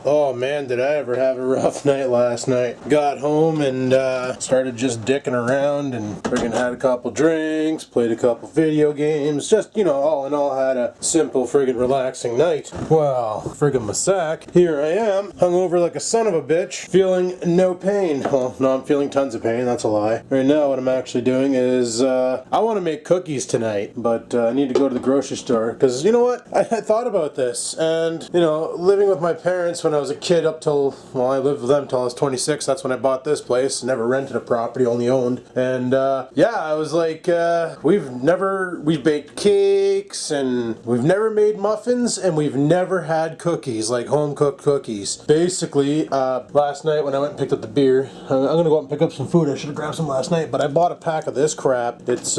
Oh man, did I ever have a rough night last night. Got home and started just dicking around and friggin' had a couple drinks, played a couple video games, just, you know, all in all had a simple friggin' relaxing night. Well, friggin' my sack, here I am, hungover like a son of a bitch, feeling no pain. Well, no, I'm feeling tons of pain, that's a lie. Right now what I'm actually doing is, I want to make cookies tonight, but I need to go to the grocery store, because you know what, I thought about this, and, you know, living with my parents when I was a kid up till, well, I lived with them till I was 26. That's when I bought this place. Never rented a property, only owned. And yeah, I was like, we've baked cakes and we've never made muffins and we've never had cookies, like home cooked cookies. Basically, last night when I went and picked up the beer, I'm gonna go out and pick up some food. I should have grabbed some last night, but I bought a pack of this crap. It's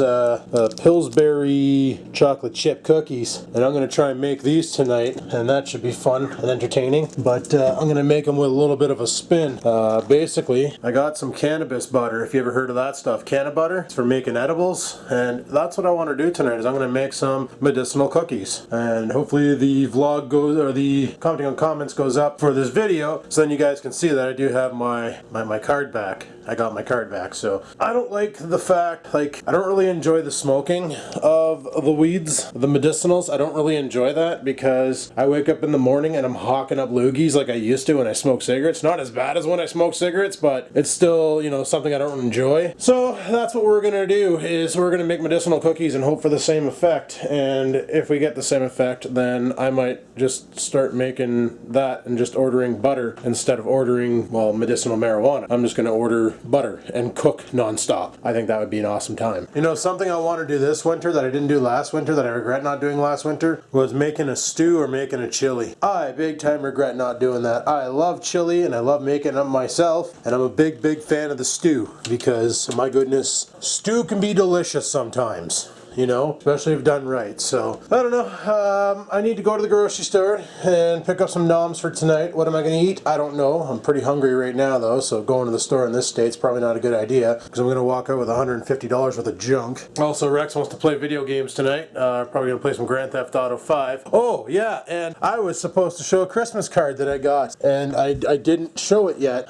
Pillsbury chocolate chip cookies, and I'm gonna try and make these tonight, and that should be fun and entertaining. But I'm gonna make them with a little bit of a spin. Basically, I got some cannabis butter. If you ever heard of that stuff, cannabis butter. It's for making edibles, and that's what I want to do tonight. Is I'm gonna make some medicinal cookies, and hopefully the vlog goes, or the commenting on comments goes up for this video, so then you guys can see that I do have my card back. I got my card back. So I don't like the fact, like, I don't really enjoy the smoking of the weeds, the medicinals. I don't really enjoy that because I wake up in the morning and I'm hawking up loogies like I used to when I smoke cigarettes. Not as bad as when I smoke cigarettes, but it's still, you know, something I don't enjoy. So that's what we're gonna do, is we're gonna make medicinal cookies and hope for the same effect. And if we get the same effect, then I might just start making that and just ordering butter instead of ordering, well, medicinal marijuana. I'm just gonna order butter and cook non-stop. I think that would be an awesome time. You know, something I want to do this winter that I didn't do last winter, that I regret not doing last winter, was making a stew or making a chili. I big time regret not doing that. I love chili and I love making them myself, and I'm a big fan of the stew because, my goodness, stew can be delicious sometimes. You know, especially if done right. So, I don't know, I need to go to the grocery store and pick up some noms for tonight. What am I going to eat? I don't know. I'm pretty hungry right now though, so going to the store in this state's probably not a good idea, because I'm going to walk out with $150 worth of junk. Also, Rex wants to play video games tonight. Probably going to play some Grand Theft Auto 5. Oh, yeah, and I was supposed to show a Christmas card that I got, and I didn't show it yet.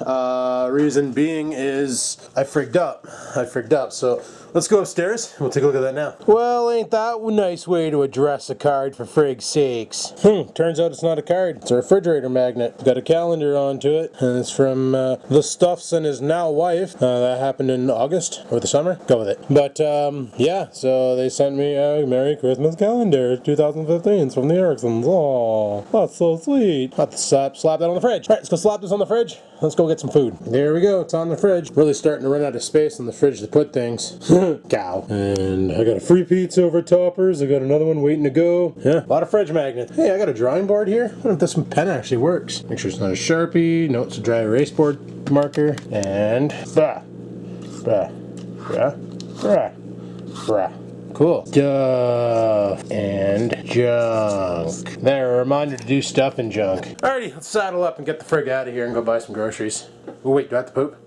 Reason being is I frigged up, so let's go upstairs. We'll take a look at that now. Well, ain't that a nice way to address a card, for frig's sakes? Turns out it's not a card. It's a refrigerator magnet. It's got a calendar onto it, and it's from the Stuffs and his now wife. That happened in August, or the summer. Go with it. But, yeah, so they sent me a Merry Christmas calendar, 2015. It's from the Ericksons. Aw, that's so sweet. I'll have to slap that on the fridge. All right, let's go slap this on the fridge. Let's go get some food. There we go. It's on the fridge. Really starting to run out of space on the fridge to put things. Cow. And I got a free pizza over toppers. I got another one waiting to go. Yeah, a lot of fridge magnets. Hey, I got a drawing board here. I wonder if this pen actually works. Make sure it's not a Sharpie. No, it's a dry erase board marker. And cool. Stuff and junk. There, a reminder to do stuff and junk. Alrighty, let's saddle up and get the frig out of here and go buy some groceries. Oh wait, do I have to poop?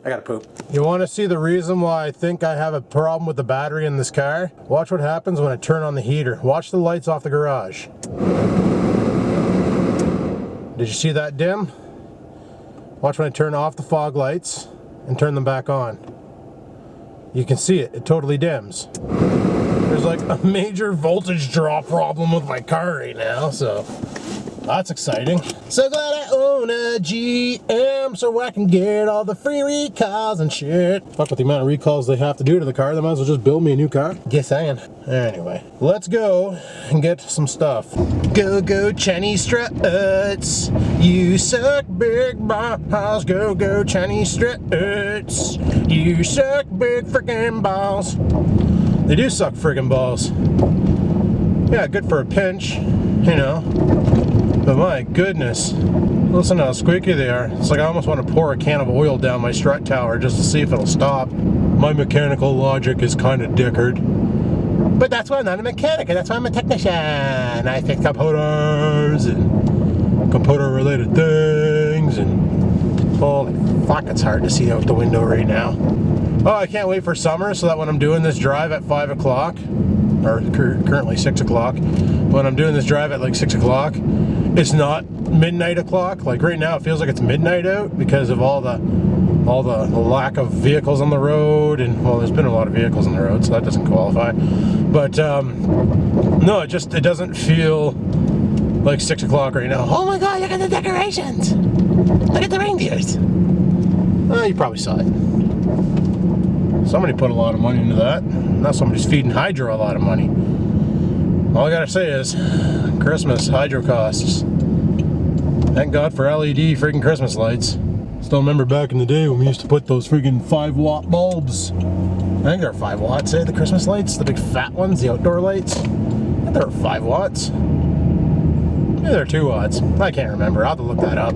I gotta poop. You want to see the reason why I think I have a problem with the battery in this car? Watch what happens when I turn on the heater. Watch the lights off the garage. Did you see that dim? Watch when I turn off the fog lights and turn them back on. You can see it. It totally dims. There's like a major voltage drop problem with my car right now, so that's exciting. So glad I own a GM so I can get all the free recalls and shit. Fuck with the amount of recalls they have to do to the car. They might as well just build me a new car. Guess saying. Anyway, let's go and get some stuff. Go Chinese struts. You suck big balls. Go Chinese struts. You suck big freaking balls. They do suck friggin' balls. Yeah, good for a pinch, you know. But my goodness, listen to how squeaky they are. It's like I almost want to pour a can of oil down my strut tower just to see if it'll stop. My mechanical logic is kind of dickered. But that's why I'm not a mechanic, and that's why I'm a technician. I fix computers and computer-related things, and holy fuck, it's hard to see out the window right now. Oh, I can't wait for summer so that when I'm doing this drive at 5 o'clock, or currently 6 o'clock, when I'm doing this drive at like 6 o'clock, it's not midnight o'clock. Like right now it feels like it's midnight out because of all the lack of vehicles on the road, and well, there's been a lot of vehicles on the road, so that doesn't qualify. But no, it doesn't feel like 6 o'clock right now. Oh my god, look at the decorations! Look at the reindeers! You probably saw it. Somebody put a lot of money into that. Now somebody's feeding Hydro a lot of money. All I gotta say is, Christmas Hydro costs. Thank God for LED freaking Christmas lights. Still remember back in the day when we used to put those freaking 5-watt bulbs. I think they're 5 watts, the Christmas lights, the big fat ones, the outdoor lights. I think they're 5 watts. Maybe they're 2 watts. I can't remember. I'll have to look that up.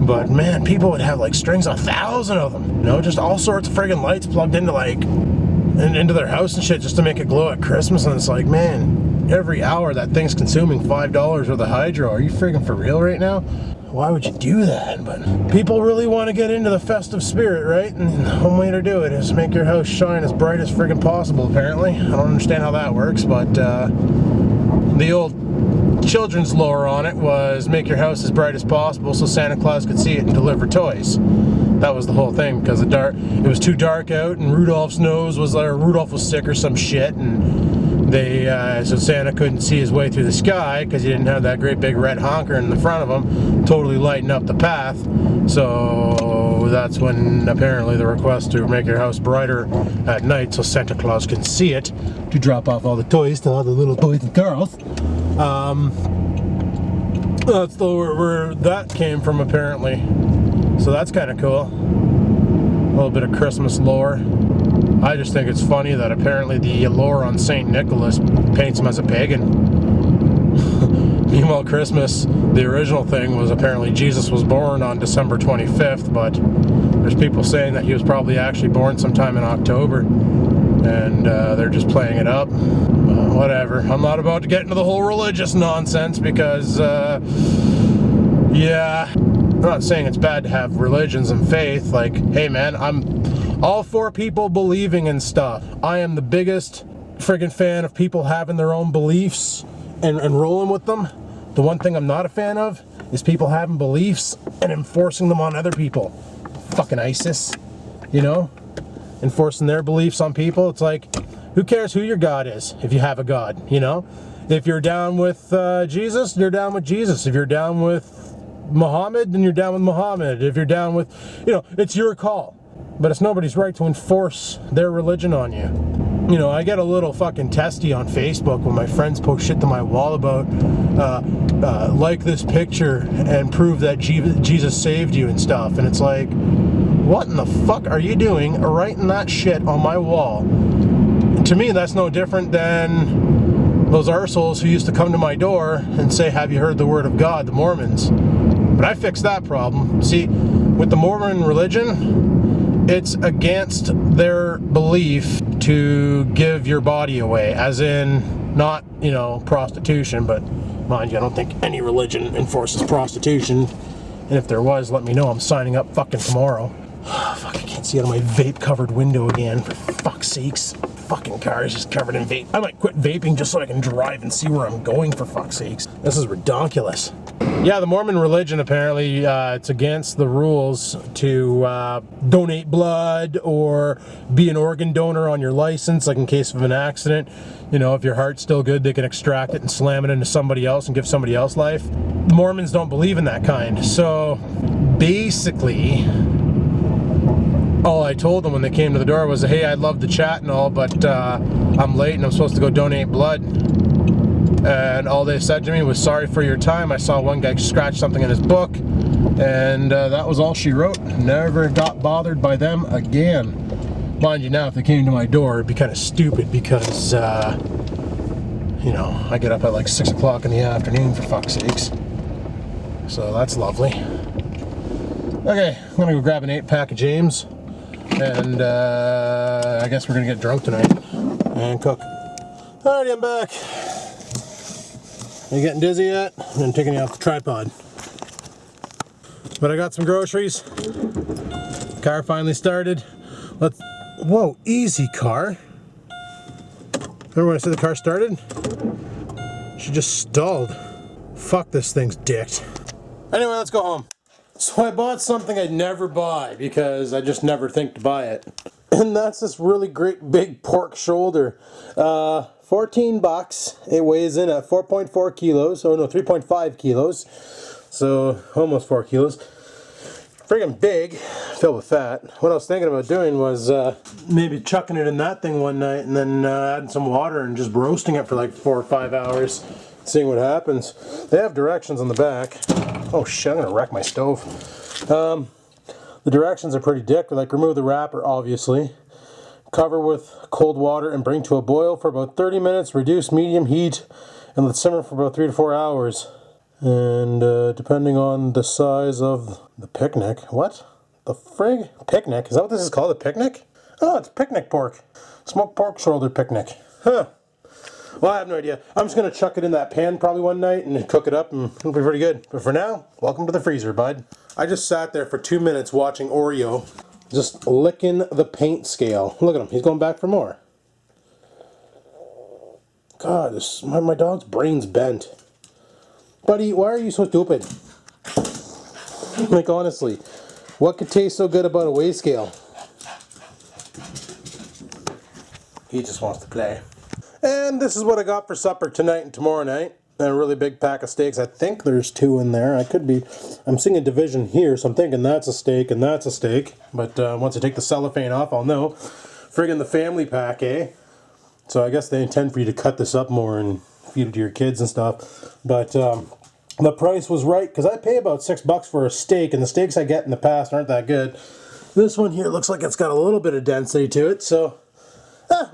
But man, people would have like strings, 1,000 of them. You know, just all sorts of friggin' lights plugged into into their house and shit just to make it glow at Christmas. And it's like, man, every hour that thing's consuming $5 worth of Hydro. Are you friggin' for real right now? Why would you do that? But people really want to get into the festive spirit, right? And the only way to do it is make your house shine as bright as friggin' possible, apparently. I don't understand how that works, but the old children's lore on it was make your house as bright as possible so Santa Claus could see it and deliver toys. That was the whole thing, because it was too dark out, and Rudolph was sick or some shit, and so Santa couldn't see his way through the sky because he didn't have that great big red honker in the front of him, totally lighting up the path. So that's when apparently the request to make your house brighter at night so Santa Claus can see it to drop off all the toys to all the little boys and girls. That's where that came from apparently. So that's kind of cool. A little bit of Christmas lore. I just think it's funny that apparently the lore on St. Nicholas paints him as a pagan. Meanwhile, Christmas, the original thing was apparently Jesus was born on December 25th, but there's people saying that he was probably actually born sometime in October, and they're just playing it up. Whatever. I'm not about to get into the whole religious nonsense because, yeah, I'm not saying it's bad to have religions and faith. Like, hey man, I'm all for people believing in stuff. I am the biggest friggin' fan of people having their own beliefs and rolling with them. The one thing I'm not a fan of is people having beliefs and enforcing them on other people. Fucking ISIS, you know? Enforcing their beliefs on people. It's like, who cares who your God is if you have a God, you know? If you're down with Jesus, you're down with Jesus. If you're down with Muhammad, then you're down with Muhammad. If you're down with, you know, it's your call. But it's nobody's right to enforce their religion on you. You know, I get a little fucking testy on Facebook when my friends post shit to my wall about like this picture and prove that Jesus saved you and stuff. And it's like, what in the fuck are you doing writing that shit on my wall? To me, that's no different than those arseholes who used to come to my door and say, have you heard the word of God, the Mormons? But I fixed that problem. See, with the Mormon religion, it's against their belief to give your body away, as in not, you know, prostitution, but mind you, I don't think any religion enforces prostitution. And if there was, let me know. I'm signing up fucking tomorrow. Fuck, I can't see out of my vape-covered window again, for fuck's sakes. Fucking car is just covered in vape. I might quit vaping just so I can drive and see where I'm going, for fuck's sakes. This is ridiculous. Yeah, the Mormon religion, apparently, it's against the rules to donate blood or be an organ donor on your license, like in case of an accident. You know, if your heart's still good, they can extract it and slam it into somebody else and give somebody else life. The Mormons don't believe in that kind. So, basically, all I told them when they came to the door was, hey, I'd love to chat and all, but I'm late and I'm supposed to go donate blood. And all they said to me was, sorry for your time. I saw one guy scratch something in his book, and that was all she wrote. Never got bothered by them again. Mind you, now if they came to my door, it'd be kind of stupid because, you know, I get up at like 6 o'clock in the afternoon, for fuck's sakes. So that's lovely. Okay, I'm gonna go grab an 8-pack of James, and I guess we're gonna get drunk tonight and cook. Alrighty, I'm back. Are you getting dizzy yet? I'm taking you off the tripod. But I got some groceries. Car finally started. Whoa, easy car. Remember when I said the car started? She just stalled. Fuck, this thing's dicked. Anyway, let's go home. So I bought something I'd never buy because I just never think to buy it. And that's this really great big pork shoulder. 14 bucks. It weighs in at 4.4 kilos. Oh no, 3.5 kilos. So almost 4 kilos. Friggin' big, filled with fat. What I was thinking about doing was maybe chucking it in that thing one night and then adding some water and just roasting it for like 4 or 5 hours. Seeing what happens. They have directions on the back. Oh shit, I'm gonna wreck my stove. The directions are pretty dick. Like, remove the wrapper, obviously. Cover with cold water and bring to a boil for about 30 minutes. Reduce medium heat and let simmer for about 3 to 4 hours. And depending on the size of the picnic. What? The frig? Picnic? Is that what this is called? A picnic? Oh, it's picnic pork. Smoked pork shoulder picnic. Huh. Well, I have no idea. I'm just going to chuck it in that pan probably one night and cook it up and it'll be pretty good. But for now, welcome to the freezer, bud. I just sat there for 2 minutes watching Oreo just licking the paint scale. Look at him. He's going back for more. God, my dog's brain's bent. Buddy, why are you so stupid? Like, honestly, what could taste so good about a weigh scale? He just wants to play. And this is what I got for supper tonight and tomorrow night. And a really big pack of steaks. I think there's 2 in there. I'm seeing a division here, so I'm thinking that's a steak and that's a steak. But once I take the cellophane off, I'll know. Friggin' the family pack, eh? So I guess they intend for you to cut this up more and feed it to your kids and stuff. But the price was right, because I pay about $6 for a steak, and the steaks I get in the past aren't that good. This one here looks like it's got a little bit of density to it, so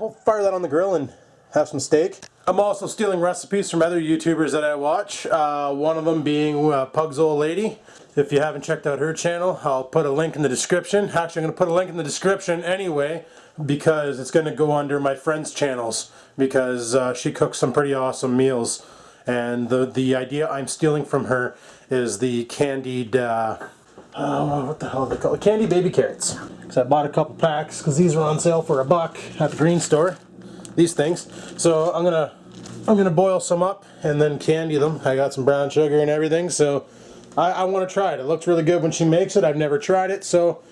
we'll fire that on the grill and have some steak. I'm also stealing recipes from other YouTubers that I watch. One of them being Pug's Old Lady. If you haven't checked out her channel, I'll put a link in the description. Actually, I'm going to put a link in the description anyway, because it's going to go under my friend's channels, because she cooks some pretty awesome meals. And the idea I'm stealing from her is the candied, what the hell are they called? Candied baby carrots. Because I bought a couple packs, because these were on sale for $1 at the green store. These things. So I'm gonna boil some up and then candy them. I got some brown sugar and everything, so I want to try it. It looks really good when she makes it. I've never tried it, so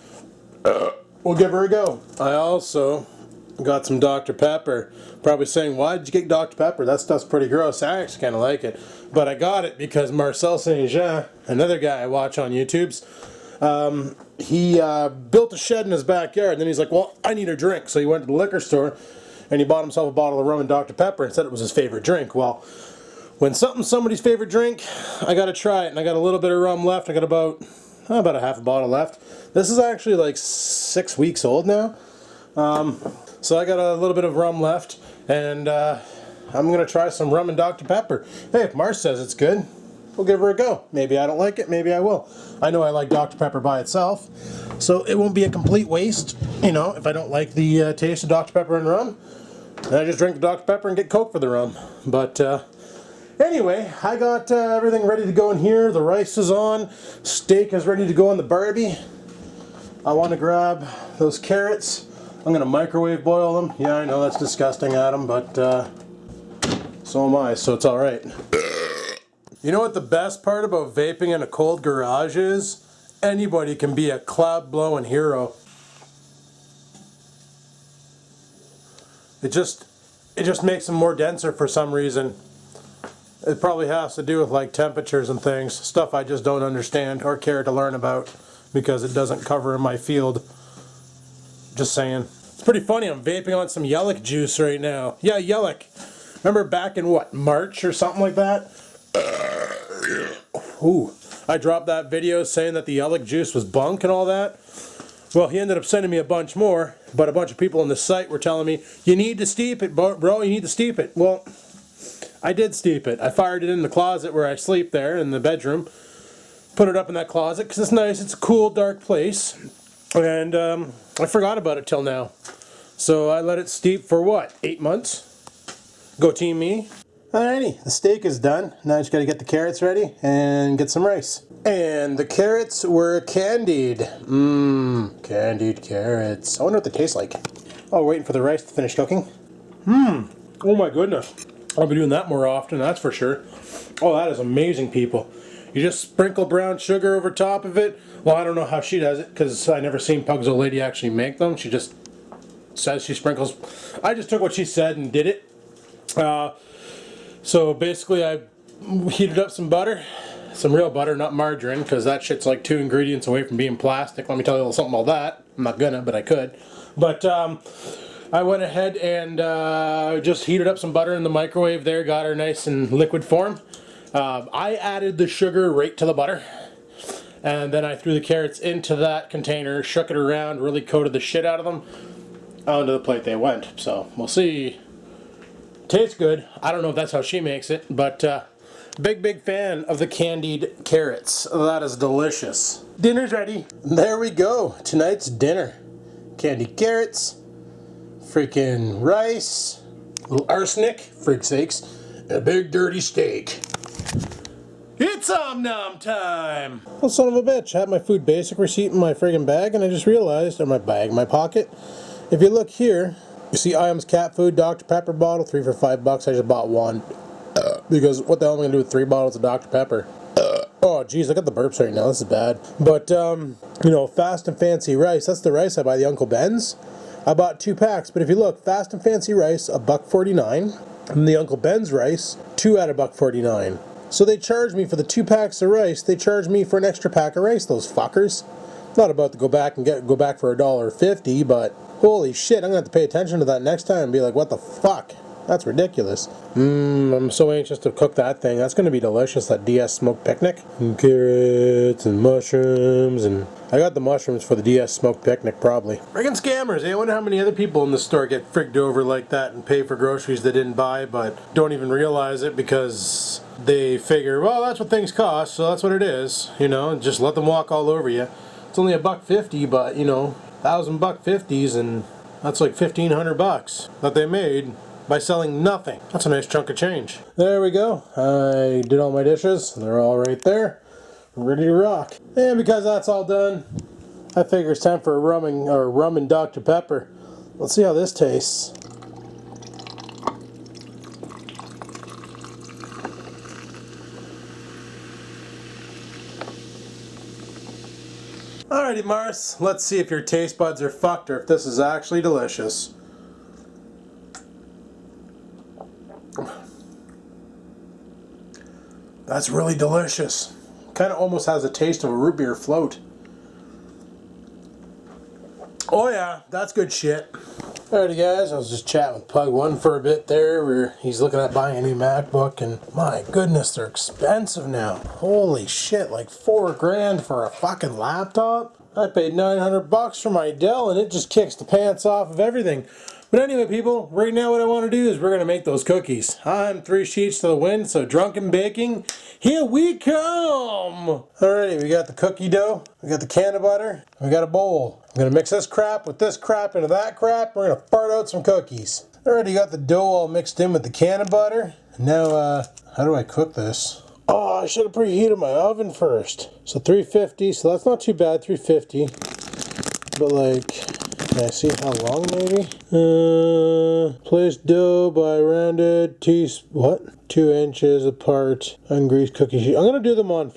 we'll give her a go. I also got some Dr. Pepper. Probably saying, why did you get Dr. Pepper? That stuff's pretty gross. I actually kind of like it. But I got it because Marcel St. Jean, another guy I watch on YouTube's, he built a shed in his backyard, and then he's like, well, I need a drink. So he went to the liquor store and he bought himself a bottle of rum and Dr. Pepper and said it was his favorite drink. Well, when something's somebody's favorite drink, I gotta try it. And I got a little bit of rum left. I got about a half a bottle left. This is actually like 6 weeks old now. So I got a little bit of rum left, and I'm gonna try some rum and Dr. Pepper. Hey, if Mars says it's good, we'll give her a go. Maybe I don't like it, maybe I will. I know I like Dr. Pepper by itself, so it won't be a complete waste, you know, if I don't like the taste of Dr. Pepper and rum. Then I just drink the Dr. Pepper and get Coke for the rum. But anyway, I got everything ready to go in here. The rice is on. Steak is ready to go on the Barbie. I want to grab those carrots. I'm going to microwave boil them. Yeah, I know that's disgusting, Adam, but so am I, so it's alright. You know what the best part about vaping in a cold garage is? Anybody can be a cloud-blowing hero. It just makes them more denser for some reason. It probably has to do with like temperatures and things, stuff I just don't understand or care to learn about because it doesn't cover in my field. Just saying. It's pretty funny, I'm vaping on some yellock juice right now. Yeah, yellock. Remember back in what, March or something like that? Ooh, I dropped that video saying that the yellock juice was bunk and all that. Well, he ended up sending me a bunch more, but a bunch of people on the site were telling me, you need to steep it, bro, you need to steep it. Well, I did steep it. I fired it in the closet where I sleep there, in the bedroom. Put it up in that closet, because it's nice, it's a cool, dark place. And I forgot about it till now. So I let it steep for what, 8 months? Go team me. Alrighty, the steak is done. Now I just gotta get the carrots ready and get some rice. And the carrots were candied. Candied carrots. I wonder what they taste like. Oh, waiting for the rice to finish cooking. Oh my goodness. I'll be doing that more often, that's for sure. Oh, that is amazing, people. You just sprinkle brown sugar over top of it. Well, I don't know how she does it, because I never seen Pug's old lady actually make them. She just says she sprinkles. I just took what she said and did it. So basically I heated up some butter. Some real butter, not margarine, because that shit's like 2 ingredients away from being plastic. Let me tell you a little something about that. I'm not gonna, but I could. But I went ahead and just heated up some butter in the microwave there, got her nice in liquid form. I added the sugar right to the butter, and then I threw the carrots into that container, shook it around, really coated the shit out of them. Onto the plate they went, so we'll see. Tastes good. I don't know if that's how she makes it, but big fan of the candied carrots. That is delicious. Dinner's ready. There we go. Tonight's dinner. Candied carrots, freaking rice, a little arsenic, freak sakes, and a big dirty steak. It's Om-Nom time! Well, son of a bitch, I had my food basic receipt in my friggin' bag, and I just realized, or my bag, my pocket, if you look here, you see Iams cat food, Dr. Pepper bottle, 3 for $5. I just bought one. Because what the hell am I going to do with 3 bottles of Dr. Pepper? Oh, geez, I got the burps right now. This is bad. But, you know, Fast and Fancy rice. That's the rice I buy, the Uncle Ben's. I bought 2 packs. But if you look, Fast and Fancy rice, $1.49. And the Uncle Ben's rice, 2 at $1.49. So they charged me for the 2 packs of rice. They charged me for an extra pack of rice, those fuckers. Not about to go back for $1.50, but holy shit, I'm going to have to pay attention to that next time and be like, what the fuck? That's ridiculous. I'm so anxious to cook that thing. That's going to be delicious, that DS smoked picnic. And carrots and mushrooms, and I got the mushrooms for the DS smoked picnic, probably. Friggin' scammers, eh? I wonder how many other people in the store get frigged over like that and pay for groceries they didn't buy, but don't even realize it because they figure, well, that's what things cost, so that's what it is. You know, just let them walk all over you. It's only $1.50, but, you know, $1,000 and that's like $1,500 that they made by selling nothing. That's a nice chunk of change. There we go. I did all my dishes. They're all right there. Ready to rock. And because that's all done, I figure it's time for a rum and Dr. Pepper. Let's see how this tastes. Alrighty, Mars. Let's see if your taste buds are fucked or if this is actually delicious. That's really delicious. Kind of almost has a taste of a root beer float. Oh yeah, that's good shit. Alrighty guys, I was just chatting with Pug 1 for a bit there where he's looking at buying a new MacBook, and my goodness, they're expensive now. Holy shit, like $4 grand for a fucking laptop? I paid $900 for my Dell and it just kicks the pants off of everything. But anyway, people, right now what I want to do is we're going to make those cookies. I'm 3 sheets to the wind, so drunken baking, here we come! Alrighty, we got the cookie dough, we got the can of butter, we got a bowl. I'm going to mix this crap with this crap into that crap, we're going to fart out some cookies. Already got the dough all mixed in with the can of butter. Now, how do I cook this? Oh, I should have preheated my oven first. So 350, so that's not too bad, 350. But like... Can I see how long maybe? Place dough by rounded 2 inches apart. Ungreased cookie sheet. I'm gonna do them on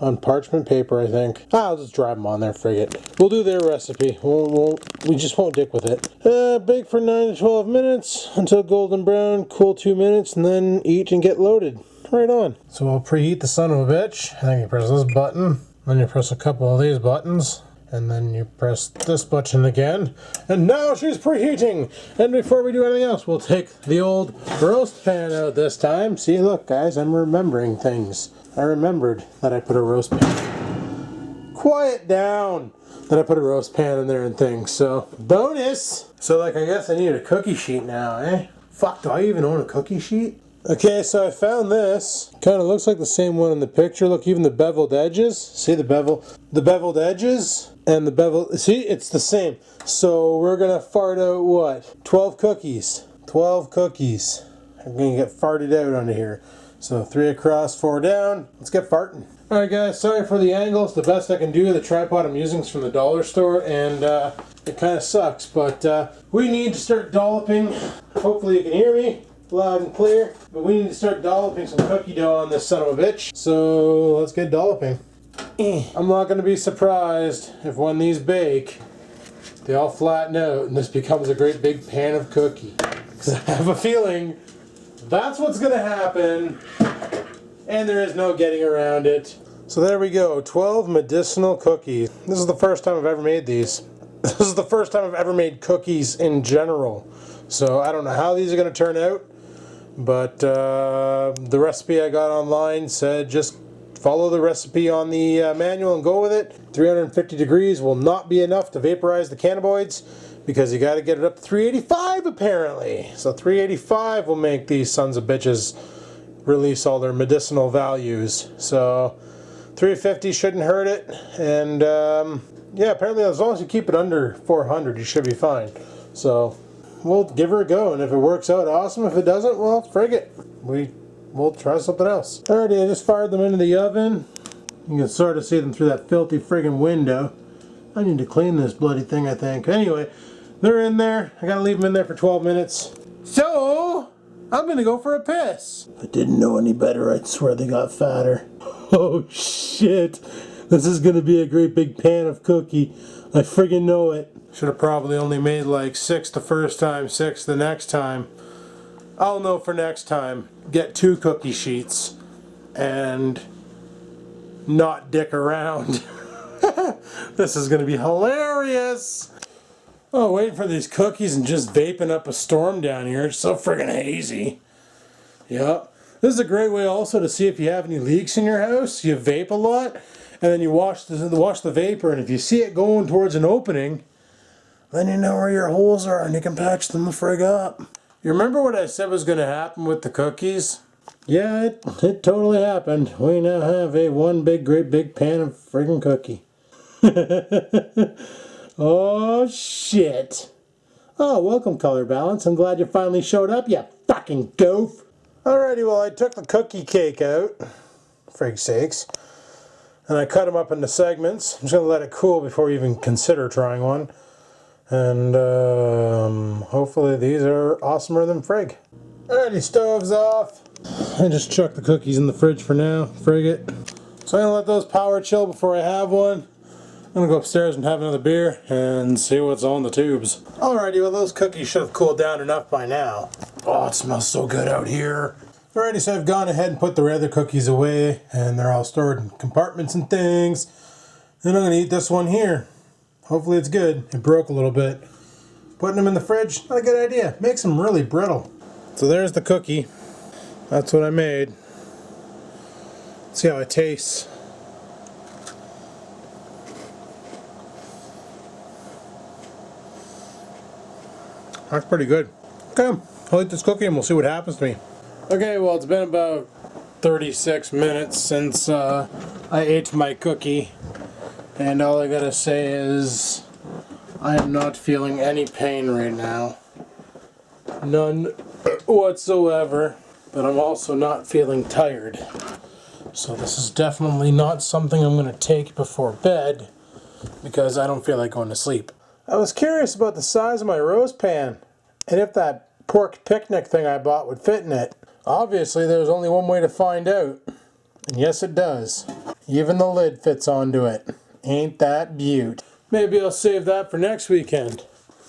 on parchment paper, I think. I'll just drive them on there, it. We'll do their recipe. We just won't dick with it. Bake for 9 to 12 minutes until golden brown. Cool 2 minutes and then eat and get loaded. Right on. So we'll preheat the son of a bitch. I think you press this button. Then you press a couple of these buttons. And then you press this button again. And now she's preheating! And before we do anything else, we'll take the old roast pan out this time. See, look guys, I'm remembering things. I remembered that I put a roast pan. Quiet down! That I put a roast pan in there and things, so bonus! So like, I guess I need a cookie sheet now, eh? Fuck, do I even own a cookie sheet? Okay, so I found this. Kind of looks like the same one in the picture. Look, even the beveled edges. See the beveled edges and the bevel. See, it's the same. So we're gonna fart out what? 12 cookies. 12 cookies. I'm gonna get farted out onto here. So 3 across, 4 down. Let's get farting. Alright guys, sorry for the angle. It's the best I can do. The tripod I'm using is from the dollar store, and it kind of sucks, but we need to start dolloping. Hopefully you can hear me. loud and clear. But we need to start dolloping some cookie dough on this son of a bitch. So let's get dolloping. I'm not going to be surprised if when these bake, they all flatten out and this becomes a great big pan of cookie. Because I have a feeling that's what's going to happen, and there is no getting around it. So there we go, 12 medicinal cookies. This is the first time I've ever made these. This is the first time I've ever made cookies in general. So I don't know how these are going to turn out, but the recipe I got online said just follow the recipe on the manual and go with it. 350 degrees will not be enough to vaporize the cannabinoids because you got to get it up to 385 apparently. So 385 will make these sons of bitches release all their medicinal values. So 350 shouldn't hurt it, and yeah, apparently as long as you keep it under 400 you should be fine. So we'll give her a go, and if it works out, awesome. If it doesn't, well, frig it. We'll try something else. Alrighty, I just fired them into the oven. You can sort of see them through that filthy friggin' window. I need to clean this bloody thing, I think. Anyway, they're in there. I gotta leave them in there for 12 minutes. So, I'm gonna go for a piss. If I didn't know any better, I'd swear they got fatter. Oh shit. This is gonna be a great big pan of cookie. I friggin' know it. Should have probably only made like 6 the first time, 6 the next time. I'll know for next time. Get 2 cookie sheets and not dick around. This is gonna be hilarious. Oh, waiting for these cookies and just vaping up a storm down here. It's so friggin' hazy. Yeah. This is a great way also to see if you have any leaks in your house. You vape a lot, and then you wash the vapor, and if you see it going towards an opening, then you know where your holes are and you can patch them the frig up. You remember what I said was going to happen with the cookies? Yeah, it totally happened. We now have a one great big pan of friggin' cookie. Oh shit. Oh, welcome Color Balance. I'm glad you finally showed up, you fucking goof. Alrighty, well I took the cookie cake out, frig sakes, and I cut them up into segments. I'm just going to let it cool before we even consider trying one. And hopefully these are awesomer than frig. Alrighty, stove's off. I just chuck the cookies in the fridge for now, frig it. So I'm going to let those power chill before I have one. I'm going to go upstairs and have another beer and see what's on the tubes. Alrighty, well those cookies should have cooled down enough by now. Oh, it smells so good out here. Alrighty, so I've gone ahead and put the other cookies away, and they're all stored in compartments and things. And I'm going to eat this one here. Hopefully it's good. It broke a little bit. Putting them in the fridge, not a good idea. Makes them really brittle. So there's the cookie. That's what I made. Let's see how it tastes. That's pretty good. Okay, I'll eat this cookie and we'll see what happens to me. Okay, well it's been about 36 minutes since I ate my cookie. And all I gotta say is, I am not feeling any pain right now. None whatsoever. But I'm also not feeling tired. So this is definitely not something I'm gonna take before bed, because I don't feel like going to sleep. I was curious about the size of my roast pan, and if that pork picnic thing I bought would fit in it. Obviously there's only one way to find out. And yes it does. Even the lid fits onto it. Ain't that beaut. Maybe I'll save that for next weekend.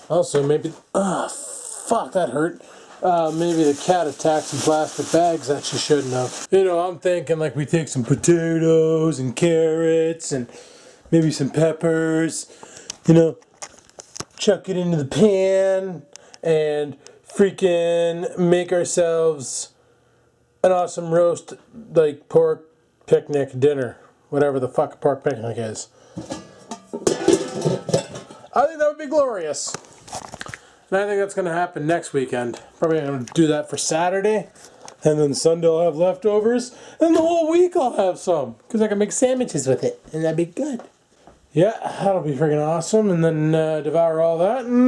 Also, maybe... fuck, that hurt. Maybe the cat attacked some plastic bags that she shouldn't have. You know, I'm thinking like we take some potatoes and carrots and maybe some peppers. You know, chuck it into the pan and freaking make ourselves an awesome roast, like pork picnic dinner. Whatever the fuck a pork picnic is. I think that would be glorious. And I think that's going to happen next weekend. Probably going to do that for Saturday. And then Sunday I'll have leftovers. And the whole week I'll have some. Because I can make sandwiches with it. And that'd be good. Yeah, that'll be freaking awesome. And then devour all that and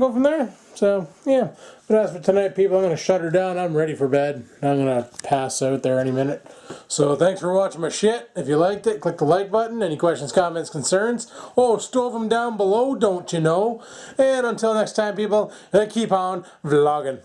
go from there. So, yeah. But as for tonight, people, I'm going to shut her down. I'm ready for bed. I'm going to pass out there any minute. So, thanks for watching my shit. If you liked it, click the like button. Any questions, comments, concerns? Oh, stove them down below, don't you know? And until next time, people, keep on vlogging.